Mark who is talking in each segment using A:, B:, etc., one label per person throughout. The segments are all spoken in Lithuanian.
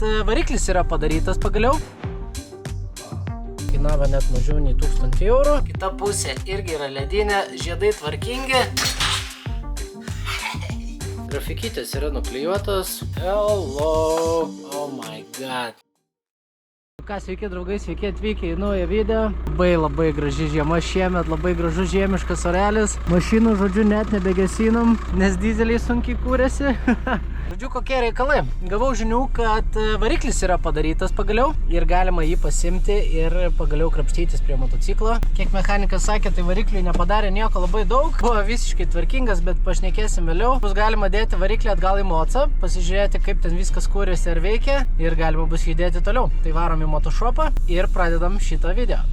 A: variklis yra padarytas pagaliau. Kainavo net mažiau nei 1000 eurų. Kita pusė irgi yra ledinė, žiedai tvarkingi. Grafikytės yra nuklijuotos. Hello, oh my god. Ką, sveiki draugai, sveiki atvykę į naują video. Labai graži žiema šiemet, labai gražus žiemiškas orelis. Mašinų, žodžiu, net nebegesinam, nes dizeliai sunkiai kūrėsi. Žodžiu, kokie reikalai. Gavau žinių, kad variklis yra padarytas pagaliau ir galima jį pasimti ir pagaliau krapštytis prie motociklo. Kiek mechanikas sakė, tai varikliui nepadarė nieko labai daug. Buvo visiškai tvarkingas, bet pašnekėsim vėliau. Bus galima dėti variklį atgal į mocą, pasižiūrėti, kaip ten viskas kūrėsi ir veikia ir galima bus judėti toliau. Tai varom į motoshopą ir pradedam šitą video.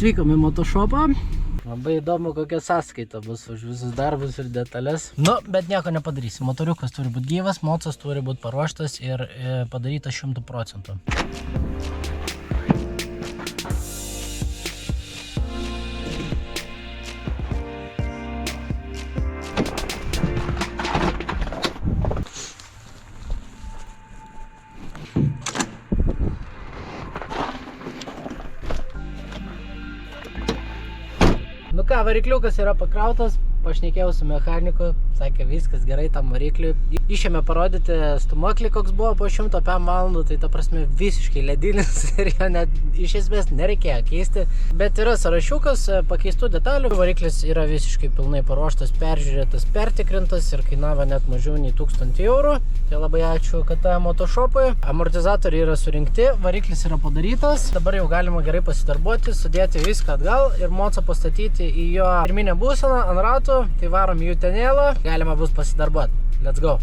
A: Atvykom į motoshopą. Labai įdomu, kokia sąskaita bus už visus darbus ir detalės. Nu, bet nieko nepadarysim. Motoriukas turi būti gyvas, mocas turi būti paruoštas ir padarytas 100%. Nu ką, varikliukas yra pakrautas, pašnekėjau su mechaniku, sakė viskas gerai tam varikliui. Išėmė parodyti stūmoklį, koks buvo po 100 PM valandų, tai ta prasme visiškai ledinis ir jo net iš esmės nereikėjo keisti. Bet yra sąrašiukas pakeistų detalių, variklis yra visiškai pilnai paruoštas, peržiūrėtas, pertikrintas ir kainavo net mažiau nei 1000 eurų. Tai labai ačiū KT motoshopui. Amortizatoriai yra surinkti, variklis yra padarytas, dabar jau galima gerai pasidarbuoti, sudėti viską atgal ir mocą pastatyti į jo pirminę būseną ant ratų, tai varom į jutenėlą, galima bus pasidarbuoti. Let's go!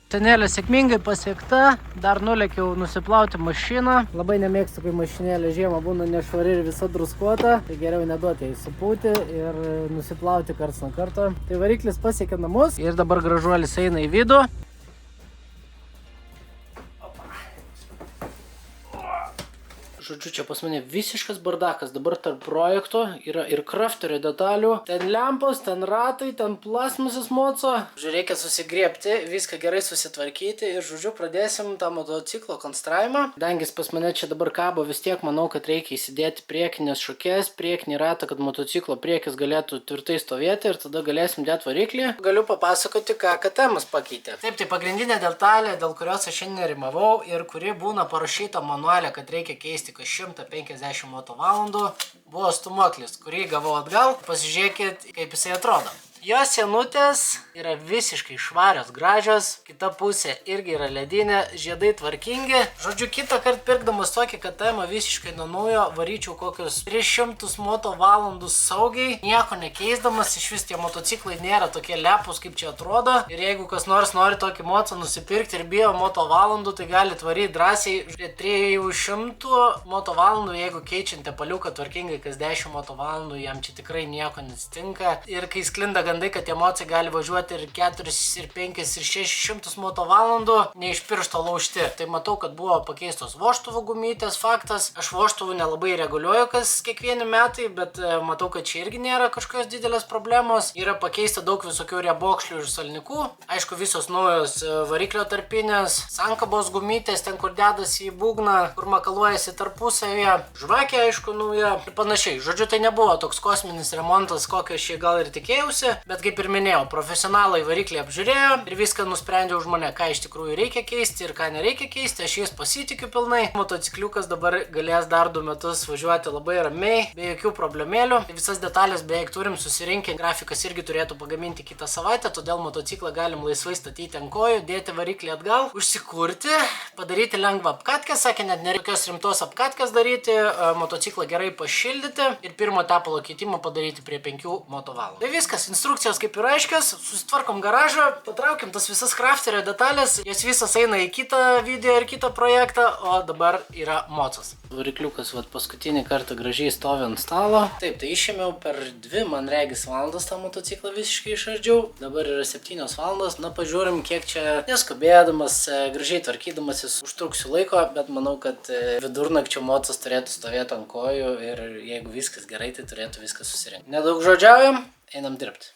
A: Jutenėlė sėkmingai pasiekta, dar nulėkiau nusiplauti mašiną. Labai nemėgstu, kai mašinėlė žiemą būna nešvari ir visa druskuota, tai geriau neduoti jai supūti ir nusiplauti karts nuo karto. Tai variklis pasiekė namus ir dabar gražuolis eina į vidų. Žodžiu, čia pas mane visiškas bardakas, dabar tarp projekto yra ir crafterio detalių, ten lempos, ten ratai, ten plasmasas moco. Žodžiu, reikia susigriebti, viską gerai susitvarkyti ir, žodžiu, pradėsim tą motociklo konstravimą. Dangis pas mane čia dabar kabo, vis tiek manau, kad reikia įsidėti priekinės šukės, priekinį ratą, kad motociklo priekis galėtų tvirtai stovėti ir tada galėsim dėti variklį. Galiu papasakoti, ką KTM pakeitė. Taip, tai pagrindinė detalė, dėl kurios aš šiandien nerimavau ir kuri būna parašyta manualė, kad reikia keisti 150 motovalandų, buvo stūmoklis, kurį gavau atgal. Pasižiūrėkit, kaip jisai atrodo. Jo sienutės yra visiškai švarios, gražios, kita pusė irgi yra ledinė, žiedai tvarkingi. Žodžiu, kitą kartą pirkdamas tokį KTM visiškai nuo naujo varyčiau kokius 300 motovalandų saugiai, nieko nekeisdamas, iš vis tie motociklai nėra tokie lepus, kaip čia atrodo. Ir jeigu kas nors nori tokį mocą nusipirkti ir bijo motovalandų, tai galit varyti drąsiai 300 motovalandų, jeigu keičiant tepaliuką tvarkingai kas 10 motovalandų, jam čia tikrai nieko neatsitinka. Ir kai sklinda gandai, kad tie mocijai gali važiuoti ir 4, ir 5, ir 600 motovalandų, ne iš piršto laužti. Tai matau, kad buvo pakeistos vožtuvų gumytės, faktas. Aš vožtuvų nelabai reguliuoju kas kiekvieni metai, bet matau, kad čia irgi nėra kažkokios didelės problemos. Yra pakeista daug visokių riebokšlių ir salnikų. Aišku, visos naujos variklio tarpinės, sankabos gumytės, ten kur dedasi į būgną, kur makaluojasi tarpusavyje. Žvakė, aišku, nauja ir panašiai. Žodžiu, tai nebuvo toks kosminis remontas, kokio aš gal ir tikėjausi. Bet kaip ir minėjau, profesionalai variklį apžiūrėjo ir viską nusprendė už mane, ką iš tikrųjų reikia keisti ir ką nereikia keisti. Aš jais pasitikiu pilnai. Motocikliukas dabar galės dar 2 metus važiuoti labai ramiai, be jokių problemėlių. Visas detalės beveik turim susirinkę. Grafikas irgi turėtų pagaminti kitą savaitę, todėl motociklą galim laisvai statyti ant kojų, dėti variklį atgal, užsikurti, padaryti lengvą apkatkę. Sakė, net nereikios rimtos apkatkės daryti, motociklą gerai pašildyti ir pirmo tepalo keitimą padaryti prie 5 motovalandų. Tai viskas, instrukcijos kaip ir aiškios, susitvarkom garažą, patraukim tas visas crafterio detalės, jos visas eina į kitą video ir kitą projektą, o dabar yra mocas. Varikliukas paskutinį kartą gražiai stovi ant stalo. Taip, tai išėmiau per 2, man regis, valandas tą motociklą visiškai išardžiau. Dabar yra 7 valandos, na pažiūrim, kiek čia neskubėdamas, gražiai tvarkydamasis užtruksiu laiko, bet manau, kad vidurnakčio mocas turėtų stovėti ant kojų ir jeigu viskas gerai, tai turėtų viskas susirinkti. Nedaug žodžiaujam. einam dirbti.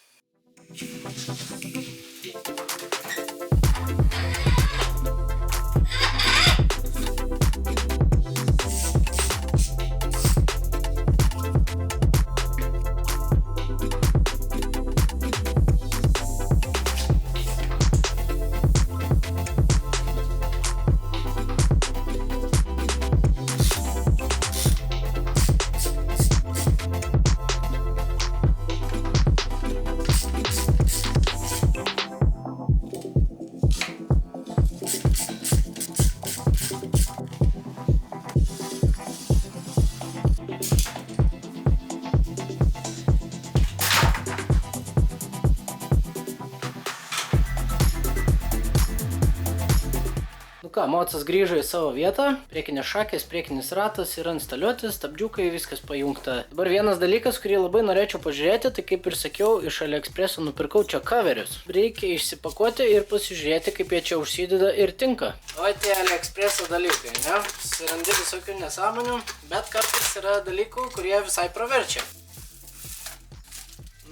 A: Mocas grįžo į savo vietą, priekinės šakės, priekinis ratas yra instaliuoti, stabdžiukai, viskas pajungta. Dabar vienas dalykas, kurį labai norėčiau pažiūrėti, tai kaip ir sakiau, iš AliExpreso nupirkau čia kaverius. Reikia išsipakuoti ir pasižiūrėti, kaip jie čia užsideda ir tinka. O tie AliExpreso dalykai, ne? Susirandi visokių nesąmonių, bet kartais yra dalykų, kurie visai praverčia.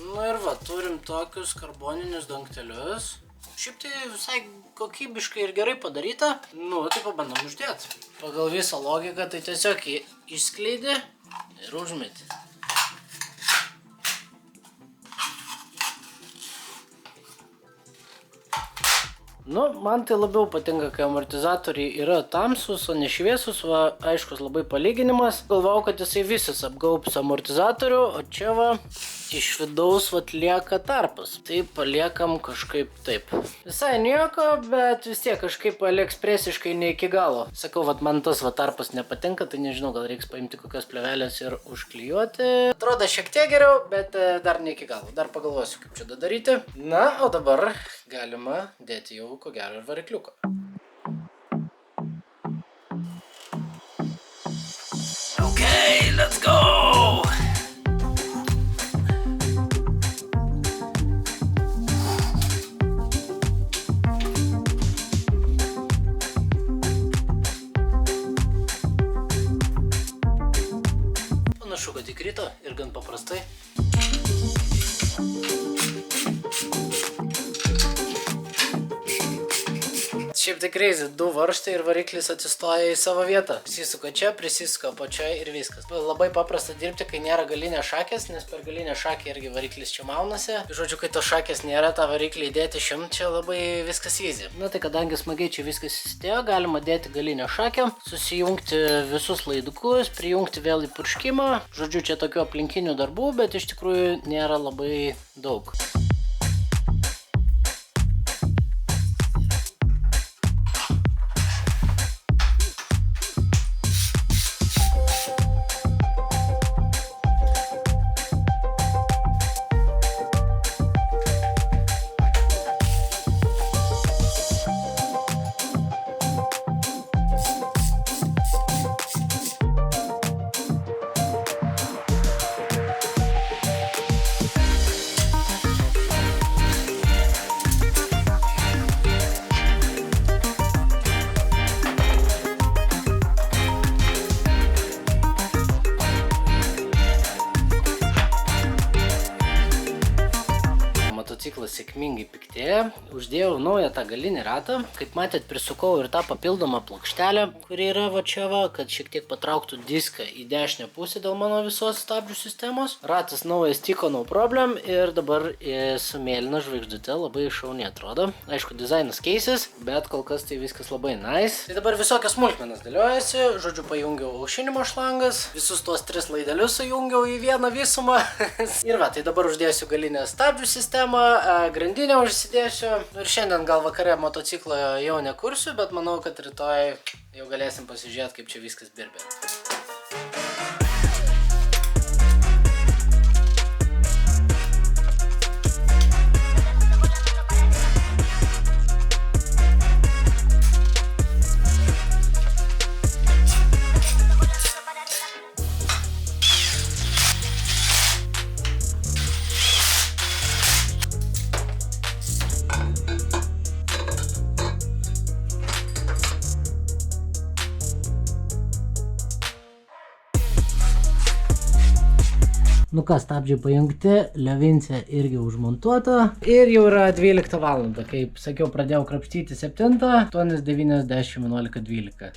A: Nu ir va, turim tokius karboninius dangtelius. Šiaip tai visai kokybiškai ir gerai padaryta. Nu, tai pabandom uždėti. Pagal visą logiką tai tiesiog išskleidi ir užmeti. Nu, man tai labiau patinka, kai amortizatoriai yra tamsus, o ne šviesus, va, aiškus labai palyginimas. Galvau, kad jisai visas apgaubs amortizatorių, o čia va, iš vidaus vat lieka tarpas. Tai paliekam kažkaip taip. Visai nieko, bet vis tiek kažkaip AliExpresiškai ne iki galo. Sakau, vat man tas va tarpas nepatinka, tai nežinau, gal reiks paimti kokias plėvelės ir užklijuoti. Atrodo šiek tiek geriau, bet dar ne iki galo. Dar pagalvosiu, kaip čia daryti. Na, o dabar galima dėti jau ko gero ir varikliuką. Okay, let's go! Panašu, kad įkrito ir gan paprastai. Šiaip tai crazy, 2 varžtai ir variklis atsistoja į savo vietą. Prisisuka čia, prisisuka apačioje ir viskas. Labai paprasta dirbti, kai nėra galinės šakės, nes per galinę šakę irgi variklis čia maunasi. Žodžiu, kai tos šakės nėra, tą variklį įdėti čia labai viskas easy. Na tai kadangi smagiai čia viskas įsidėjo, galima dėti galinę šakę, susijungti visus laidukus, prijungti vėl į purškimą. Žodžiu, čia tokių aplinkinių darbų, bet iš tikrųjų nėra labai daug. Motociklas sėkmingai piktėja. Uždėjau naują tą galinį ratą. Kaip matėt, prisukau ir tą papildomą plokštelę, kuri yra va čia va, kad šiek tiek patrauktų diską į dešinę pusę dėl mano visos stabdžių sistemos. Ratas naujas tiko, no problem, ir dabar su mėlyna žvaigždute labai šauniai atrodo. Aišku, dizainas keisis, bet kol kas tai viskas labai nice. Tai dabar visokias smulkmenas dėliojasi. Žodžiu, pajungiau aušinimo šlangas, visus tuos 3 laidelius sujungiau į vieną visumą. Ir va, tai dabar uždėsiu galinę stabdžių sistemą, grandinę užsidėsiu. Ir šiandien gal vakare motociklo jau nekursiu, bet manau, kad rytoj jau galėsim pasižiūrėti, kaip čia viskas birbė. Nu ką, stabdžiai pajungti, Levince irgi užmontuota. Ir jau yra 12 valandą, kaip sakiau, pradėjau krapštyti 7, 8, 9, 10, 11, 12.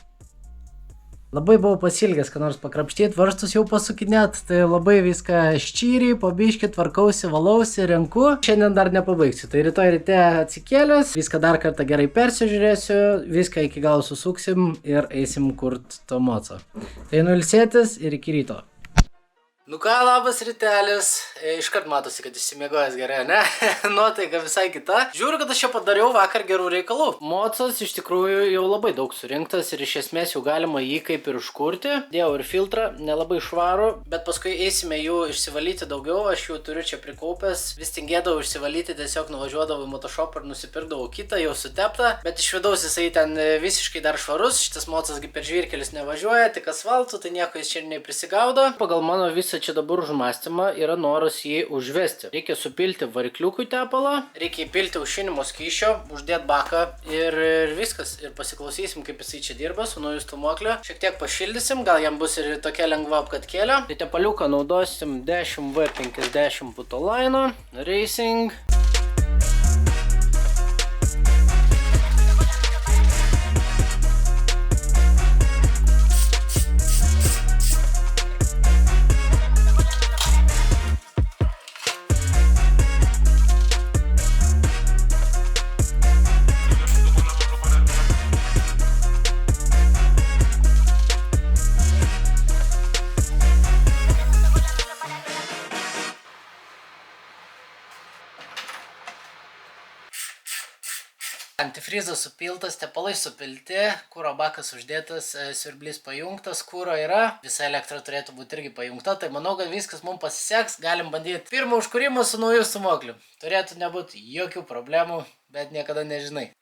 A: Labai buvau pasilgęs, ką nors pakrapštyti, varžtus jau pasukinėt, tai labai viską ščyriai, pabiškit, tvarkausi, valausi, renku. Šiandien dar nepabaigsiu, tai rytoj ryte atsikėlęs, viską dar kartą gerai persižiūrėsiu, viską iki galo susuksim ir eisim kurt to moco. Tai nuilsėtis ir iki ryto. Nu ką, labas rytelis. Iškart matosi, kad išsimiegojęs gerai, ne? Nuotaika visai kita. Žiūriu, kad aš čia padariau vakar gerų reikalų. Mocas iš tikrųjų jau labai daug surinktas ir iš esmės jau galima jį kaip ir užkurti. Dėjau ir filtrą, nelabai švarų, bet paskui eisime jų išsivalyti daugiau. Aš jų turiu čia prikaupęs. Vis tingėdavau išsivalyti, tiesiog nuvažiuodavau į motoshopą ir nusipirkdavau kitą, jau suteptą. Bet iš vidaus jisai ten visiškai dar švarus. Šitas mocasgi per žvyrkelis nevažiuoja, tik asfaltu, tai nieko jis čia neprisigaudo. Pagal mano visą čia dabar užmąstymą yra noras jį užvesti. Reikia supilti varikliukui tepalą, reikia įpilti aušinimo skysčio, uždėti baką ir viskas. Ir pasiklausysim, kaip jisai čia dirba su nauju stūmokliu. Šiek tiek pašildysim, gal jam bus ir tokia lengva apkatkėlė. Tai tepaliuką naudosim 10V50 Putoline Racing. Antifrizas supiltas, tepalai supilti, kuro bakas uždėtas, siurblys pajungtas, kuro yra, visa elektra turėtų būti irgi pajungta, tai manau, kad viskas mums pasiseks, galim bandyti pirmą užkūrimą su nauju stūmokliu. Turėtų nebūti jokių problemų, bet niekada nežinai.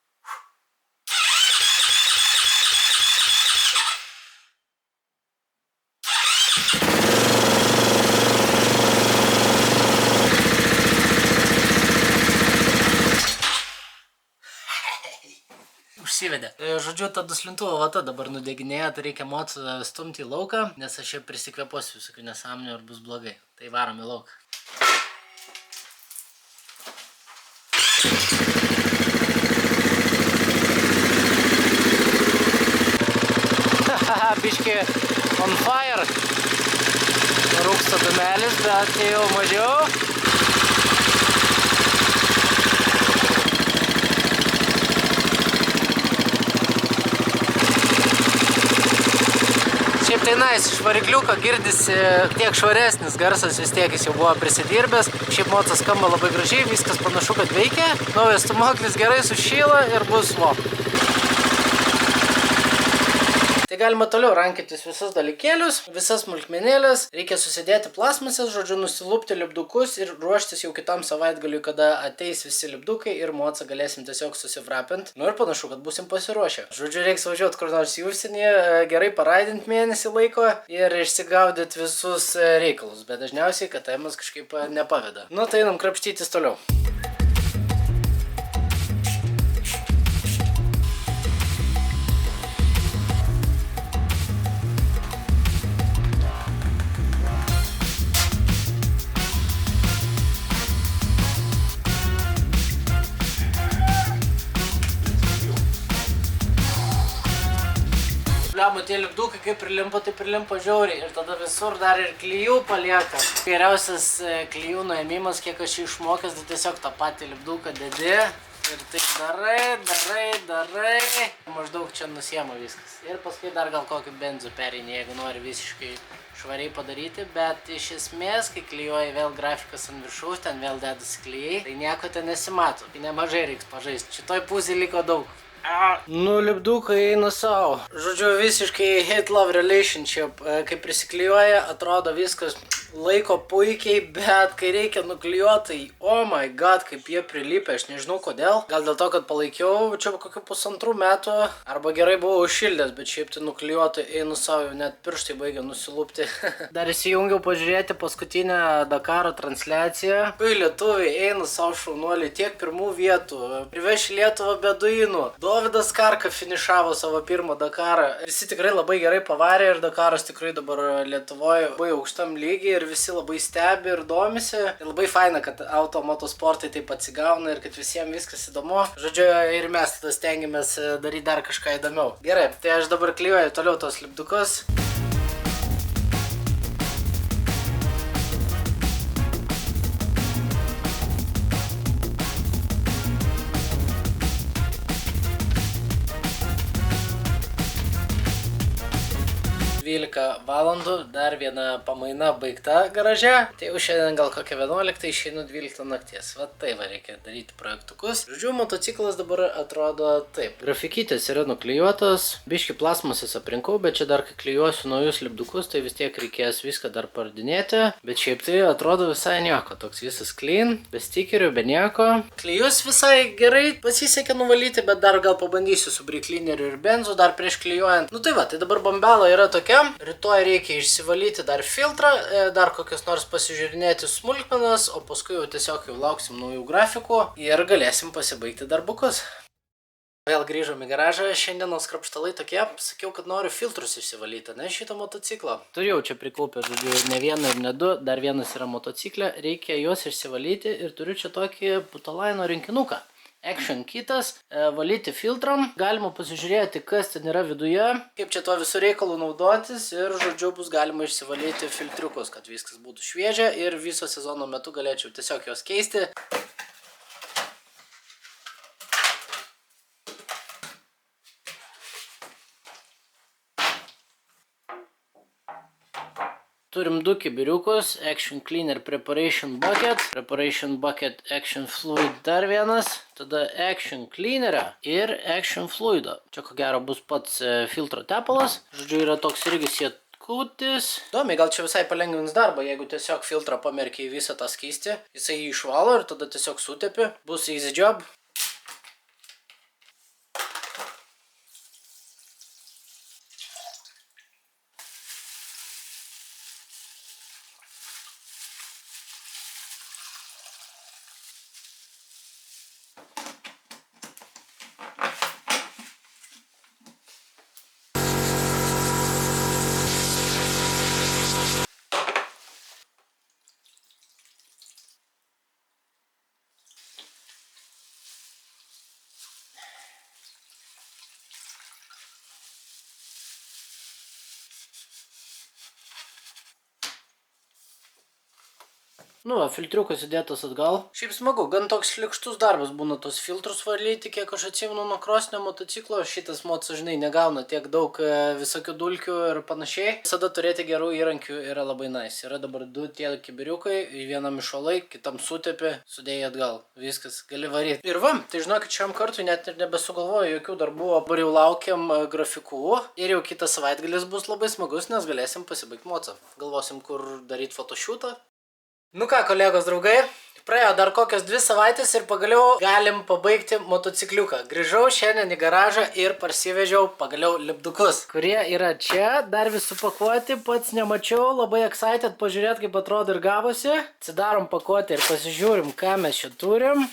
A: Užsivedė. Žodžiu, ta duslintuvo vata dabar nudeginėja, tai reikia mocą stumti į lauką, nes aš čia prisikvėposiu visokių nesąmonių ir bus blogai. Tai varom į lauką. Biški on fire. Rūksta dumelis, bet jau mažiau. Šiaip tai nice, iš varikliuko girdisi tiek švaresnis garsas, vis tiek jis jau buvo prisidirbęs. Šiaip mocas skamba labai gražiai, viskas panašu, kad veikia. Naujas stūmoklis gerai sušyla ir bus vo. Tai galima toliau rankytis visus dalykėlius, visas smulkmenėlės. Reikia susidėti plasmasės, žodžiu, nusilupti lipdukus ir ruoštis jau kitam savaitgaliui, kada ateis visi lipdukai ir mocą galėsim tiesiog susivrapinti. Nu ir panašu, kad būsim pasiruošę. Žodžiu, reiks važiuoti kur nors į užsienį, gerai paraidinti mėnesį laiko ir išsigaudyti visus reikalus. Bet dažniausiai KTM kažkaip nepaveda. Nu tai einam krapštytis toliau. Tie lipdukai kaip prilimpa, tai prilimpa žiauriai ir tada visur dar ir klijų palieka. Geriausias klijų nuėmimas, kiek aš išmokęs, tai tiesiog tą patį lipduką dedi ir taip darai. Maždaug čia nusiema viskas. Ir paskui dar gal kokį benzu perini, jeigu nori visiškai švariai padaryti, bet iš esmės, kai klijuoji vėl grafikas ant viršaus, ten vėl dedasi klijai, tai nieko ten nesimato. Tai nemažai reiks pažaisti. Šitoj pusėj liko daug. Nu, lipdukai eina savo. Žodžiu, visiškai hate-love relationship. Kai prisiklijuoja, atrodo viskas laiko puikiai, bet kai reikia nuklijuoti, oh my god, kaip jie prilipė, aš nežinau kodėl. Gal dėl to, kad palaikiau čia kokių 1,5 metų, arba gerai buvau užšildęs, bet šiaip tai nuklijuoti einu savo, jau net pirštai baigia nusilupti. Dar įsijungiau pažiūrėti paskutinę Dakaro transliaciją. Kai lietuviai eina savo šaunuoliai tiek pirmų vietų, priveš Lietuvą beduinų. Dovydas Karka finišavo savo pirmą Dakarą. Visi tikrai labai gerai pavarė ir Dakaras tikrai dabar Lietuvoje labai aukštam lygiai ir visi labai stebi ir domisi. Ir labai faina, kad motosportai taip atsigauna ir kad visiems viskas įdomu. Žodžiu, ir mes tada stengiamės daryti dar kažką įdomiau. Gerai, tai aš dabar klijuoju toliau tos lipdukus. Valandų, dar viena pamaina baigta garaže. Tai jau šiandien gal kokią 11, išeinu 12 nakties. Va tai va reikia daryti projektukus. Žodžiu, motociklas dabar atrodo taip. Grafikytės yra nuklijuotos, biški plasmasas aprinkau, bet čia dar kai klijuosiu naujus lipdukus, tai vis tiek reikės viską dar pardinėti. Bet šiaip tai atrodo visai nieko. Toks visas clean, be stikerių, be nieko. Klijus visai gerai pasisekė nuvalyti, bet dar gal pabandysiu su briklineriu ir benzu dar prieš klijuojant. Nu tai va, tai dabar bambela yra tokia. Rytoj reikia išsivalyti dar filtrą, dar kokios nors pasižiūrinėti smulkmenas, o paskui jau tiesiog jau lauksim naujų grafikų ir galėsim pasibaigti darbukus. Vėl grįžom į garažą, šiandienos krapštalai tokie, sakiau, kad noriu filtrus išsivalyti, ne šito motociklo. Turėjau čia prikaupę, žodžiu, ne vieną ir ne du, dar vienas yra motociklė, reikia juos išsivalyti ir turiu čia tokį Putolaino rinkinuką. Action kitas, valyti filtram, galima pasižiūrėti, kas ten yra viduje, kaip čia tuo visų reikalų naudotis ir, žodžiu, bus galima išsivalyti filtriukus, kad viskas būtų šviežia ir viso sezono metu galėčiau tiesiog juos keisti. Turim du kibiriukus, Action Cleaner Preparation Bucket, Action Fluid dar vienas, tada Action Cleanerio ir Action Fluido. Čia ko gero bus pats filtro tepalas, žodžiu, yra toks irgi sėtkutis. Įdomiai, gal čia visai palengvins darbą, jeigu tiesiog filtrą pamerkia į visą tą skystį, jisai jį išvalo ir tada tiesiog sutepi, bus easy job. Nu, filtriukas įdėtas atgal. Šiaip smagu, gan toks šlikštus darbas būna tos filtrus valyti, kiek aš atsimenu nuo krosinio motociklo. Šitas motas, žinai, negauna tiek daug visokių dulkių ir panašiai. Visada turėti gerų įrankių yra labai nice. Yra dabar du tie kibiriukai, vienam išvalai, kitam sutepi, sudėjai atgal. Viskas, gali varyti. Ir va, tai žinokit, šiam kartui net ir nebesugalvoju jokių darbų. Dabar jau laukiam grafikų ir jau kitas savaitgalis bus labai smagus, nes galėsim pasibaigti motą. Galvosim, kur daryti photoshootą. Nu ką, kolegos draugai, praėjo dar kokios 2 savaitės ir pagaliau galim pabaigti motocikliuką. Grįžau šiandien į garažą ir parsivežiau pagaliau lipdukus, kurie yra čia, dar vis supakuoti, pats nemačiau, labai excited pažiūrėti, kaip atrodo ir gavosi. Atsidarom pakuoti ir pasižiūrim, ką mes čia turim.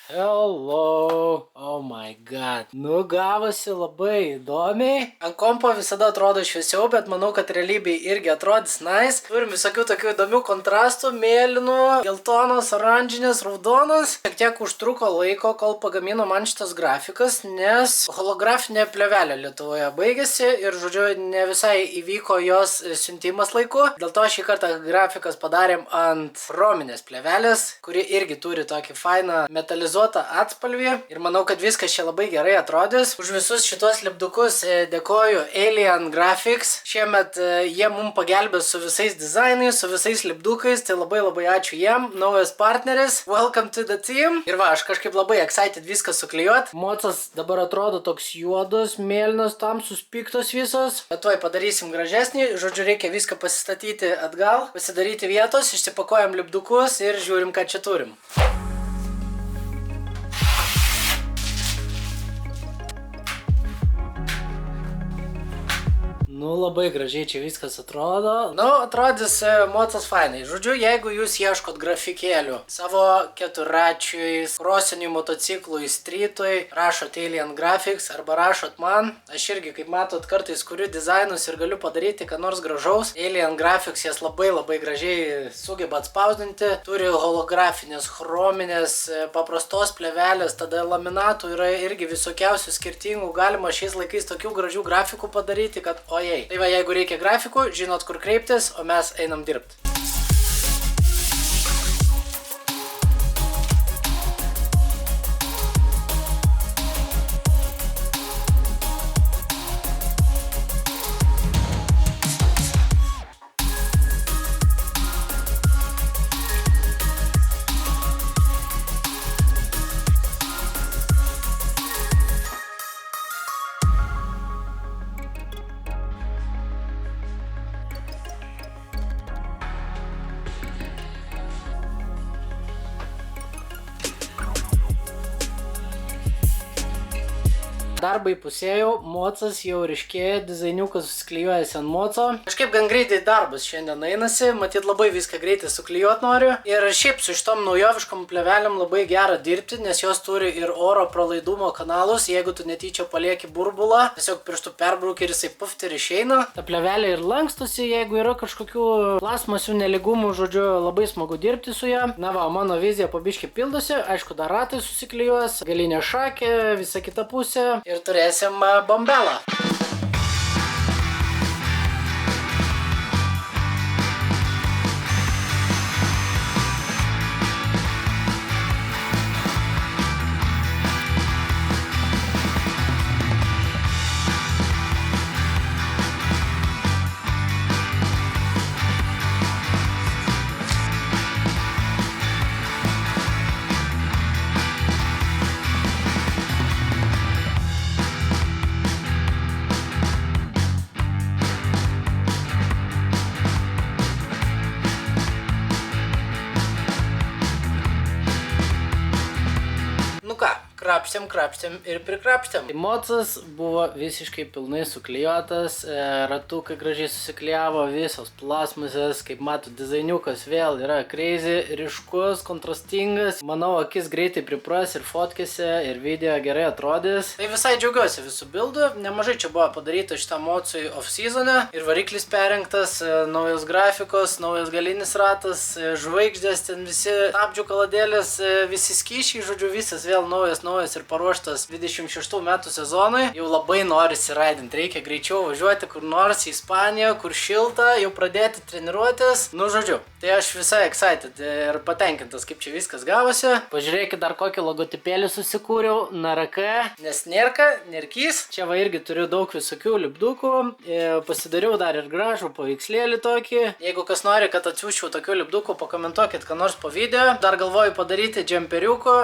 A: Hello, oh my god, nu gavosi labai įdomiai. Ant kompo visada atrodo šviesiau, bet manau, kad realybėje irgi atrodys nice. Turim visokių tokių įdomių kontrastų, mėlynų, geltonos, oranžinės, raudonos. Šiek tiek užtruko laiko, kol pagamino man šitas grafikas, nes holografinė plėvelė Lietuvoje baigėsi ir, žodžiu, ne visai įvyko jos siuntimas laiku. Dėl to šį kartą grafikas padarėm ant chrominės plėvelės, kuri irgi turi tokį fainą metalizuotą atspalvį ir manau, kad viskas čia labai gerai atrodys. Už visus šitos lipdukus dėkoju Alien Graphics. Šiemet jie mums pagelbės su visais dizainais, su visais lipdukais, tai labai ačiū jiem. Naujas partneris, welcome to the team. Ir va, aš kažkaip labai excited viską suklijuot. Mocas dabar atrodo toks juodas, mėlynas, tamsus, piktos visos. Bet tuoj padarysim gražesnį, žodžiu, reikia viską pasistatyti atgal, pasidaryti vietos, išsipakuojam lipdukus ir žiūrim, ką čia turim. Nu, labai gražiai čia viskas atrodo. Nu, atrodys mocas fainai. Žodžiu, jeigu jūs ieškot grafikėlių savo keturračiui, krosiniui motociklui, streetui, rašot Alien Graphics arba rašot man. Aš irgi, kaip matot, kartais kuriu dizainus ir galiu padaryti ką nors gražaus. Alien Graphics jas labai gražiai sugeba atspausdinti. Turi holografinės, chrominės, paprastos plėvelės, tada laminatų yra irgi visokiausių skirtingų. Galima šiais laikais tokių gražių grafikų padaryti, kad ojei. Tai va, jeigu reikia grafikų, žinot kur kreiptis, o mes einam dirbti. Darbai pusėjau, mocas jau ryškėja, dizainiukas susiklijuojasi ant moco. Kažkaip gan greitai darbas šiandien einasi, matyt labai viską greitai suklijuot noriu. Ir šiaip su šitom naujoviškom plėvelėm labai gera dirbti, nes jos turi ir oro pralaidumo kanalus. Jeigu tu netyčia palieki burbulą, tiesiog pirštų perbrauki ir jisai puft ir išeina. Ta plėvelė ir lankstosi, jeigu yra kažkokių plasmasių neligumų, žodžiu, labai smagu dirbti su ją. Na va, mano vizija po biškį pildosi, aišku, dar ratai susiklijuos, galinė šakė, visa kita pusė. Ir turėsim bombelą. Krapštėm ir prikrapštėm. Tai mocas buvo visiškai pilnai suklijuotas, ratukai gražiai susiklijavo, visos plasmasės, kaip matot, dizainiukas vėl yra crazy, ryškus, kontrastingas. Manau, akis greitai pripras ir fotkėse, ir video gerai atrodys. Tai visai džiaugiuosi visų bildų, nemažai čia buvo padaryta šitam mocui off-seasone, ir variklis perrinktas, naujos grafikos, naujas galinis ratas, žvaigždės, ten visi stabdžių kaladėlės, visi skyšiai, žodžiu, visas vėl naujas ir paruoštas 26 metų sezonui. Jau labai norisi raidinti, reikia greičiau važiuoti kur nors į Ispaniją, kur šilta, jau pradėti treniruotis. Nu, žodžiu, tai aš visai excited ir patenkintas, kaip čia viskas gavosi. Pažiūrėkit, dar kokį logotipėlį susikūriau, NRK, nes nėrka, nerkys. Čia va irgi turiu daug visokių lipdukų, pasidariau dar ir gražų paveikslėlį tokį. Jeigu kas nori, kad atsiųsčiau tokių lipdukų, pakomentuokit ką nors po video. Dar galvoju padaryti džemperiuko,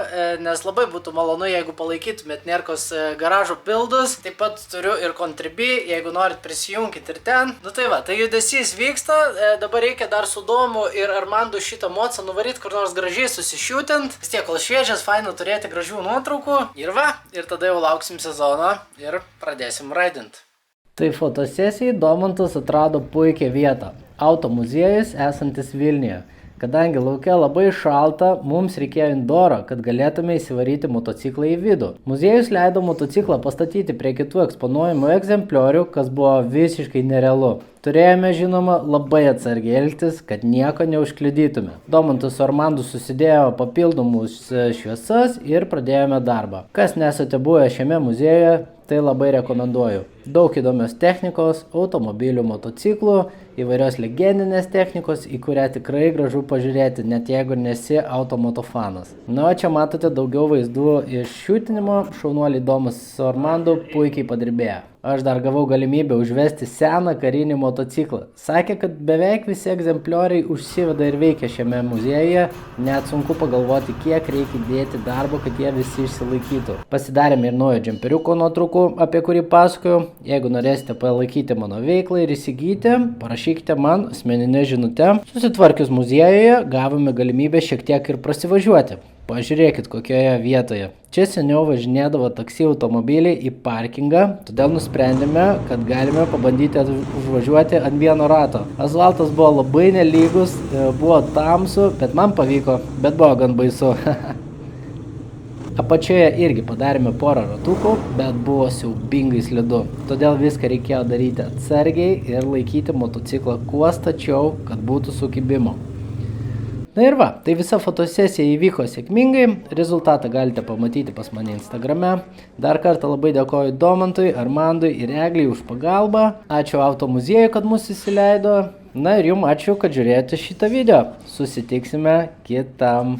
A: nes labai būtų malonu, jeigu palaikytumėt Nerkos garažo bildus. Taip pat turiu ir Contribui, jeigu norit prisijungkit ir ten. Nu tai va, tai judesys vyksta, dabar reikia dar su Domu ir Armandu šitą mocą nuvaryti kur nors gražiai susišiūtint. Vis tiek, kol šviežias, faina turėti gražių nuotraukų. Ir va, ir tada jau lauksim sezono ir pradėsim raidint. Tai fotosesijai Domantas atrado puikią vietą. Auto muziejus esantis Vilniuje. Kadangi laukia labai šalta, mums reikėjo indoro, kad galėtume įsivaryti motociklą į vidų. Muziejus leido motociklą pastatyti prie kitų eksponuojamų egzempliorių, kas buvo visiškai nerealu. Turėjome, žinoma, labai atsargiai elgtis, kad nieko neužkliudytume. Domantas su Armandu susidėjo papildomus šviesas ir pradėjome darbą. Kas nesate buvę šiame muziejuje, tai labai rekomenduoju. Daug įdomios technikos, automobilių, motociklų, įvairios legendinės technikos, į kurią tikrai gražu pažiūrėti, net jeigu nesi automoto fanas. Na, o čia matote daugiau vaizdų iš šiutinimo, šaunuoliai Domas su Armandu puikiai padirbėjo. Aš dar gavau galimybę užvesti seną karinį motociklą. Sakė, kad beveik visi egzemplioriai užsiveda ir veikia šiame muziejuje, net sunku pagalvoti, kiek reikia dėti darbo, kad jie visi išsilaikytų. Pasidarėme ir naujo džemperiuko nuotraukų, apie kurį pasakojau. Jeigu norėsite palaikyti mano veiklą ir įsigyti, parašykite man asmeninę žinutę. Susitvarkius muziejuje, gavome galimybę šiek tiek ir prasivažiuoti. Pažiūrėkit, kokioje vietoje. Čia seniau važinėdavo taksi automobiliai į parkingą, todėl nusprendėme, kad galime pabandyti užvažiuoti ant vieno rato. Asfaltas buvo labai nelygus, buvo tamsu, bet man pavyko, bet buvo gan baisu. Apačioje irgi padarėme porą ratukų, bet buvo siaubingai slidu. Todėl viską reikėjo daryti atsargiai ir laikyti motociklą kuo stačiau, kad būtų sukibimo. Na ir va, tai visa fotosesija įvyko sėkmingai, rezultatą galite pamatyti pas mane Instagrame. Dar kartą labai dėkoju Domantui, Armandui ir Egliai už pagalbą. Ačiū Auto muziejui, kad mus įsileido. Na ir jums ačiū, kad žiūrėjote šitą video. Susitiksime kitam.